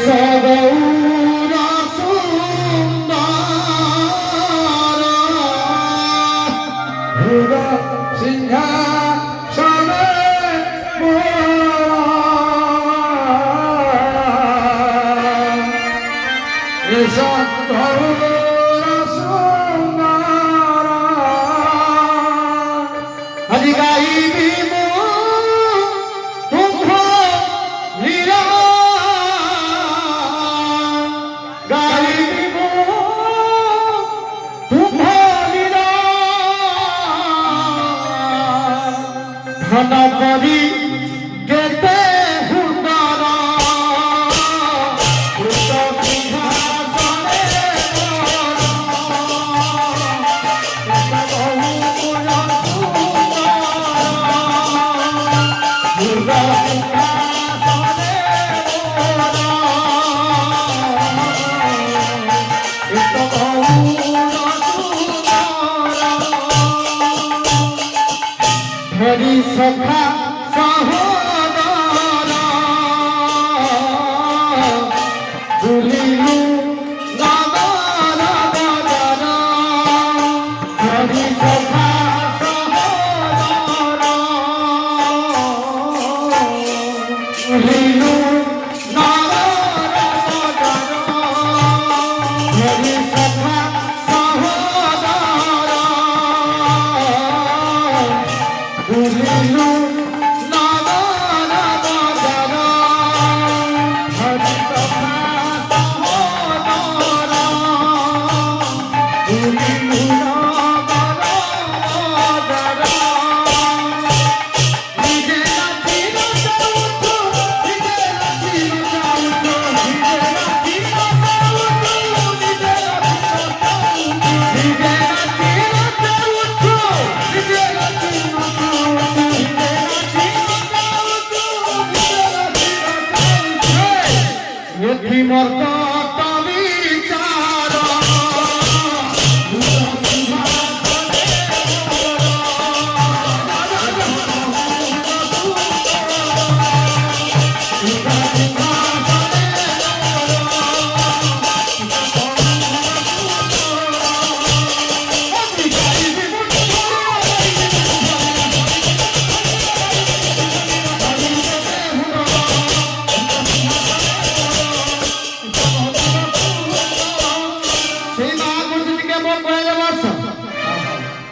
গৌরা সুন্দর সিংহাসনে আজি গাইবি তুম্ভ লীলা গাইবি তুম্ভ লীলা ধন করি কেতে সুন্দর হরি সখা সহোদর ভুলিলু নগর বদর হরি সখা সহোদর ভুলিলু নগর বদর হরি সখা সহোদর ভুলিলু নগর বদর হরি সখা সহোদর ভুলিলু নগর বদর নিজে নাচিল যাউছো নিজে নাচিল যাউছো নিজে নাচিল যাউছো নিজে নাচিল যাউছো নিজে নাচিল যাউছো নিজে নাচিল যাউছো এথি মর্ত তবি চার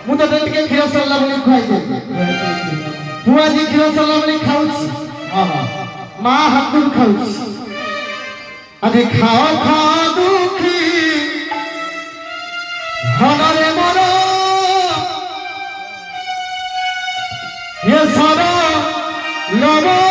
ମୁଁ ତତେ ଟିକେ କ୍ଷୀର ସରିଲା ବୋଲି ଖୁଆଇଦେବି ତୁ ଆଜି କ୍ଷୀର ସରିଲା ବୋଲି ଖାଉଛି ମା ହାତରୁ ଖାଉଛି ଆଜି ଖାଅ ଖାଅ ଦୁଃଖୀ ଧନରେ ମୋର ଏ ସର ଲବ